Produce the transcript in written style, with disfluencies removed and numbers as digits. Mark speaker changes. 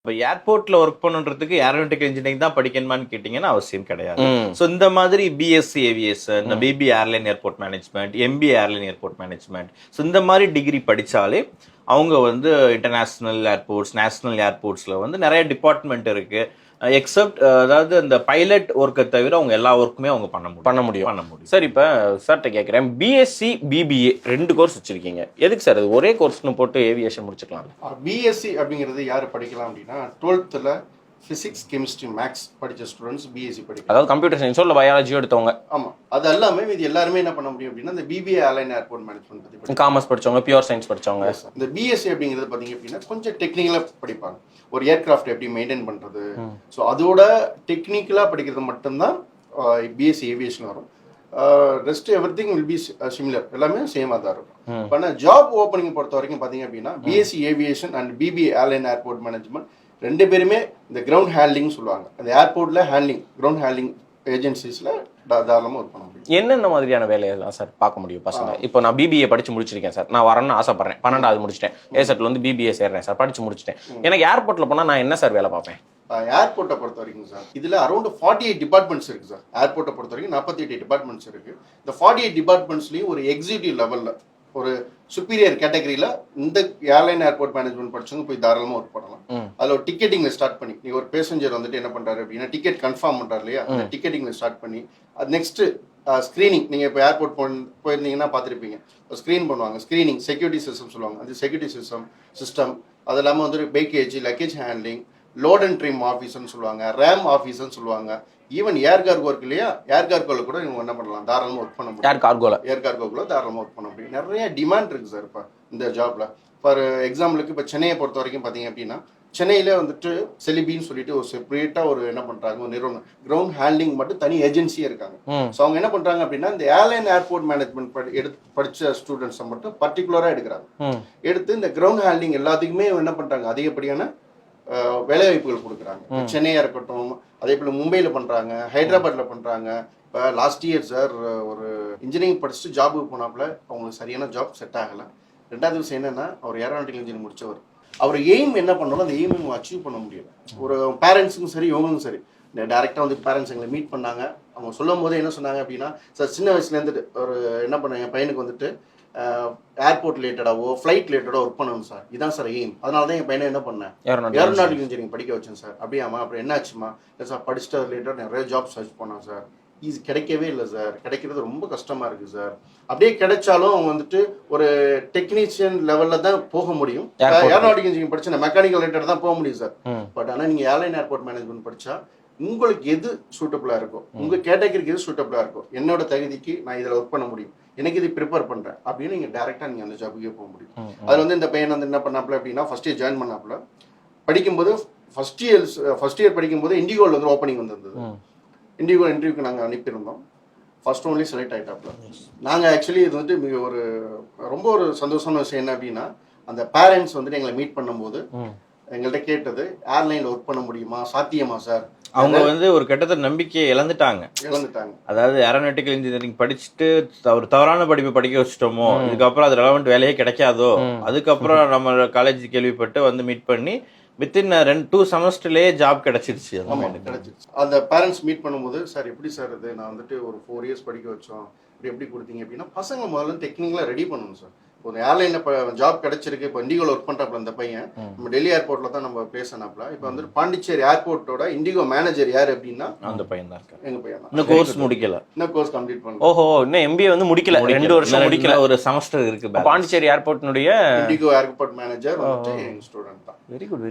Speaker 1: இப்போ ஏர்போர்ட்ல ஒர்க் பண்ணுறதுக்கு ஏரோநாட்டிக்கல் இன்ஜினியரிங் தான் படிக்கணுமான்னு கேட்டிங்கன்னா அவசியம் கிடையாது. ஸோ இந்த மாதிரி BSc aviation, BB airline airport management, MBA airline airport management, so இந்த மாதிரி டிகிரி படித்தாலே அவங்க வந்து இன்டர்நேஷ்னல் ஏர்போர்ட்ஸ், நேஷனல் ஏர்போர்ட்ஸில் வந்து நிறைய டிபார்ட்மெண்ட் இருக்குது. எக்ஸப்ட் அதாவது அந்த பைலட் ஒர்க்கை தவிர அவங்க எல்லா ஒர்க்குமே அவங்க பண்ண முடியும்.
Speaker 2: சார் இப்போ சார்கிட்ட கேட்குறேன், பிஎஸ்சி பிபிஏ 2 கோர்ஸ் வச்சிருக்கீங்க, எதுக்கு சார் அது ஒரே கோர்ஸ்னு போட்டு ஏவியேஷன் முடிச்சுக்கலாம்?
Speaker 3: பிஎஸ்சி அப்படிங்கிறது யார் படிக்கலாம் அப்படின்னா 12th ஃபிசிக்ஸ், கெமிஸ்ட்ரி, மேக்ஸ் படித்த ஸ்டூடெண்ட்ஸ் பிஎஸ்சி படிக்கலாம்.
Speaker 2: அதாவது கம்ப்யூட்டர் சயின்ஸோ இல்லை பயாலஜியோ எடுத்தவங்க.
Speaker 3: ஆமாம், அது எல்லாமே இது எல்லாருமே என்ன பண்ண முடியும் அப்படின்னா இந்த பிபிஏ ஏர்லைன் ஏர்போர்ட் மேனேஜ்மெண்ட் பற்றி
Speaker 2: காமர்ஸ் படித்தவங்க, பியூர் சயின்ஸ் படித்தவங்க.
Speaker 3: இந்த பிஎஸ்சி அப்படிங்கிறது பார்த்தீங்க அப்படின்னா கொஞ்சம் டெக்னிக்கலாக படிப்பாங்க. ஒரு ஏர்கிராஃப்ட் எப்படி மெயின்டைன் பண்ணுறது, ஸோ அதோட டெக்னிக்கலாக படிக்கிறது மட்டும்தான் பிஎஸ்சி ஏவியேஷன் வரும். Rest everything will be similar, எல்லாமே சேமாக தான் இருக்கும். ஆனால் ஜாப் ஓப்பனிங் பொறுத்த வரைக்கும் பார்த்தீங்க அப்படின்னா BSc aviation and BBA airline airport management 2 பேருமே இந்த கிரவுண்ட் ஹேண்ட்லிங் சொல்லுவாங்க. அந்த ஏர்போர்ட்டில் ஹேண்ட்லிங், கிரவுண்ட் ஹேண்ட்லிங் ஏஜென்சிஸில் தாராளமாக ஒர்க் பண்ண முடியும்.
Speaker 2: என்னென்ன மாதிரியான வேலையெல்லாம் சார் பார்க்க முடியும் பசங்க? இப்போ நான் பிபிஏ படிச்சு முடிச்சிருக்கேன் சார், நான் வரணும்னு ஆசைப்படுறேன், 12வது முடிச்சிட்டேன், ஏசெட்ல வந்து பிபிஏ சேர்றேன் சார், படிச்சு முடிச்சிட்டேன், எனக்கு ஏர்போர்ட்டில் போனால் நான் என்ன சார் வேலை பார்ப்பேன்?
Speaker 3: ஏர்போர்ட்டை பொறுத்த வரைக்கும் சார் இதில் அரௌண்ட் 48 டிபார்ட்மெண்ட்ஸ் இருக்குது சார். ஏர்போர்ட்டை பொறுத்த வரைக்கும் 48 டிபார்ட்மெண்ட்ஸ் இருக்குது. இந்த 48 டிபார்ட்மெண்ட்ஸ்லேயும் ஒரு எக்ஸிக்யூட்டிவ் லெவலில், ஒரு சுப்பீரியர் கேட்டகரியில் இந்த ஏர்லைன் ஏர்போர்ட் மேனேஜ்மெண்ட் படிச்சவங்க போய் தாராளமாக ஒர்க் பண்ணலாம். அதில் ஒரு டிக்கெட்டிங்ல ஸ்டார்ட் பண்ணி, நீ ஒரு பேசஞ்சர் வந்துட்டு என்ன பண்ணுறாரு அப்படின்னா டிக்கெட் கன்ஃபார்ம் பண்ணுறாரு இல்லையா, அந்த டிக்கெட்டிங்ல ஸ்டார்ட் பண்ணி அது நெக்ஸ்ட்டு ஸ்க்ரீனிங். நீங்கள் இப்போ ஏர்போர்ட் போயிருந்தீங்கன்னா பார்த்துருப்பீங்க, ஸ்க்ரீன் பண்ணுவாங்க. ஸ்க்ரீனிங், செக்யூரிட்டி சிஸ்டம் சொல்லுவாங்க, அந்த செக்யூரிட்டி சிஸ்டம் அது இல்லாமல் வந்துட்டு package, luggage handling, load and trim ஆஃபீஸர்னு சொல்லுவாங்க, ரேம் ஆஃபீஸர்னு சொல்லுவாங்க. ஈவன் ஏர் கார்கோ இருக்கு இல்லையா, ஏர் கார்கோவில் கூட இவங்க என்ன பண்ணலாம், தாராளமாக ஒர்க் பண்ண முடியும். ஏர் கார்கோவில் தாராளமாக ஒர்க் பண்ண முடியும். நிறைய டிமாண்ட் இருக்குது சார் இப்போ இந்த ஜாப்ல. ஃபார் எக்ஸாம்பிளுக்கு இப்போ சென்னையை பொறுத்த வரைக்கும் பார்த்தீங்க அப்படின்னா சென்னையில் வந்துட்டு செலிபின்னு சொல்லிட்டு ஒரு செப்பரேட்டாக ஒரு என்ன பண்ணுறாங்க, ஒரு நிறுவனம், கிரவுண்ட் ஹேண்ட்லிங் மட்டும் தனி ஏஜென்சியே இருக்காங்க. ஸோ அவங்க என்ன பண்ணுறாங்க அப்படின்னா இந்த ஏர்லைன் ஏர்போர்ட் மேனேஜ்மெண்ட் படித்த ஸ்டூடெண்ட்ஸை மட்டும் பர்டிகுலராக எடுக்கிறாங்க. எடுத்து இந்த கிரவுண்ட் ஹேண்ட்லிங் எல்லாத்துக்குமே என்ன பண்ணுறாங்க, அதிகப்படியான வேலை வாய்ப்புகள் கொடுக்குறாங்க. சென்னையாக இருக்கட்டும், அதே போல் மும்பையில் பண்ணுறாங்க, ஹைதராபாத்தில் பண்ணுறாங்க. இப்போ லாஸ்ட் இயர் சார் ஒரு இன்ஜினியரிங் படிச்சுட்டு ஜாபுக்கு போனாப்புல அவங்களுக்கு சரியான ஜாப் செட் ஆகலை. 2வது விஷயம் என்னென்னா, அவர் ஏரோநாட்டிக்கல் இன்ஜினியரிங் முடித்தவர், அவர் எய்ம் என்ன பண்ணாலும் அந்த எய்ம் இவங்க அச்சீவ் பண்ண முடியல. ஒரு பேரண்ட்ஸுக்கும் சரி இவங்களுக்கும் சரி, டேரெக்டாக வந்து பேரண்ட்ஸ் எங்களை மீட் பண்ணாங்க. அவங்க சொல்லும் போதே என்ன சொன்னாங்க அப்படின்னா, சார் சின்ன வயசுலேருந்துட்டு ஒரு என்ன பண்ணாங்க, என் பையனுக்கு வந்துட்டு ஏர்போர்ட் ரிலேட்டடாவோ ஃப்ளைட் ரிலேட்டடாக ஒர்க் பண்ணணும் சார், இதான் சார் எய்ம். அதனால தான் என் பையனை என்ன பண்ணேன், ஏரோநாட்டிக்கல் இன்ஜினியரிங் படிக்க வச்சேன் சார். அப்படியாமா, அப்புறம் என்ன ஆச்சுமா? இல்லை சார், படிச்சுட்டு ரிலேட்டட் நிறைய ஜாப் சர்ச் பண்ணோம் சார், இது கிடைக்கவே இல்லை சார், கிடைக்கிறது ரொம்ப கஷ்டமாக இருக்குது சார். அப்படியே கிடைச்சாலும் அவங்க வந்துட்டு ஒரு டெக்னீஷியன் லெவலில் தான் போக முடியும். ஏரோநாட்டிக்கல் இன்ஜினியரிங் படிச்சு மெக்கானிக்கல் ரிலேட்டட் தான் போக முடியும் சார். பட் ஆனால் நீங்கள் ஏர்லைன் ஏர்போர்ட் மேனேஜ்மெண்ட் படித்தா உங்களுக்கு எது சூட்டபிளாக இருக்கும், உங்கள் கேட்டகரிக்கு எது சூட்டபிளாக இருக்கும், என்னோட தகுதிக்கு நான் இதில் ஒர்க் பண்ண முடியும், எனக்கு இது ப்ரிப்பேர் பண்ணுறேன் அப்படின்னு நீங்கள் டேரெக்டாக நீங்கள் அந்த ஜாபுக்கே போக முடியும். அதில் வந்து இந்த பையன் வந்து என்ன பண்ணாப்புல அப்படின்னா, ஃபர்ஸ்ட் இயர் ஜாயின் பண்ணாப்புல படிக்கும்போது ஃபர்ஸ்ட் இயர் படிக்கும்போது இண்டிகோவில் வந்து ஓப்பனிங் வந்திருந்தது. இண்டிகோ இன்டர்வியூக்கு நாங்கள் அனுப்பியிருந்தோம். ஃபர்ஸ்ட் ஒன்லி செலக்ட் ஆகிட்டாப்புல. நாங்கள் ஆக்சுவலி இது வந்துட்டு மிக ரொம்ப ஒரு சந்தோஷமான விஷயம் என்ன அப்படின்னா, அந்த பேரண்ட்ஸ் வந்துட்டு எங்களை மீட் பண்ணும்போது எங்கள்கிட்ட கேட்டது, ஏர்லைனில் ஒர்க் பண்ண முடியுமா, சாத்தியமா சார்?
Speaker 1: அவங்க வந்து ஒரு கட்டத்தில் நம்பிக்கையை இழந்துட்டாங்க. அதாவது ஏரோநாட்டிக்கல் இன்ஜினியரிங் படிச்சுட்டு ஒரு தவறான படிப்பை படிக்க வச்சுட்டோமோ, இதுக்கப்புறம் அது ரெலவெண்ட் வேலையே கிடைக்காதோ, அதுக்கப்புறம் நம்ம காலேஜ் கேள்விப்பட்டு வந்து மீட் பண்ணி வித்தின் 2 செமஸ்டர்லேயே ஜாப் கிடைச்சிருச்சு.
Speaker 3: அந்த பேரண்ட்ஸ் மீட் பண்ணும்போது, சார் எப்படி சார் இது, நான் வந்துட்டு ஒரு 4 இயர்ஸ் படிக்க வச்சோம், எப்படி கொடுத்தீங்க அப்படின்னா, பசங்க முதல்ல டெக்னிக்கலாக ரெடி பண்ணணும் சார். ஒரு ஏர்லைனில் இப்போ ஜாப் கிடைச்சிருக்கு, இப்போ இண்டிகோவில் ஒர்க் பண்ணுறாப்புல அந்த பையன், நம்ம டெல்லி ஏர்போர்ட்டில் தான் நம்ம பேசினாப்புல. இப்போ வந்துட்டு பாண்டிச்சேரி ஏர்போர்ட்டோட இண்டிகோ மேனேஜர் யார் அப்படின்னா அந்த பையன் தான் இருக்காரு. எங்கள் பையன் தான்.
Speaker 1: இன்னும் கோர்ஸ் முடிக்கல,
Speaker 3: இன்னும் கோர்ஸ் கம்ப்ளீட் பண்ணல.
Speaker 2: ஓஹோ, இன்னும் எம்பிஏ வந்து முடிக்கல, 2 வருஷம் முடிக்கல,
Speaker 1: ஒரு செமஸ்டர் இருக்கு.
Speaker 2: பாண்டிச்சேரி ஏர்போர்ட்னுடைய
Speaker 3: இண்டிகோ ஏர்போர்ட் மேனேஜர் வந்துட்டு எங்கள் ஸ்டூடெண்ட் தான்.
Speaker 2: Very good.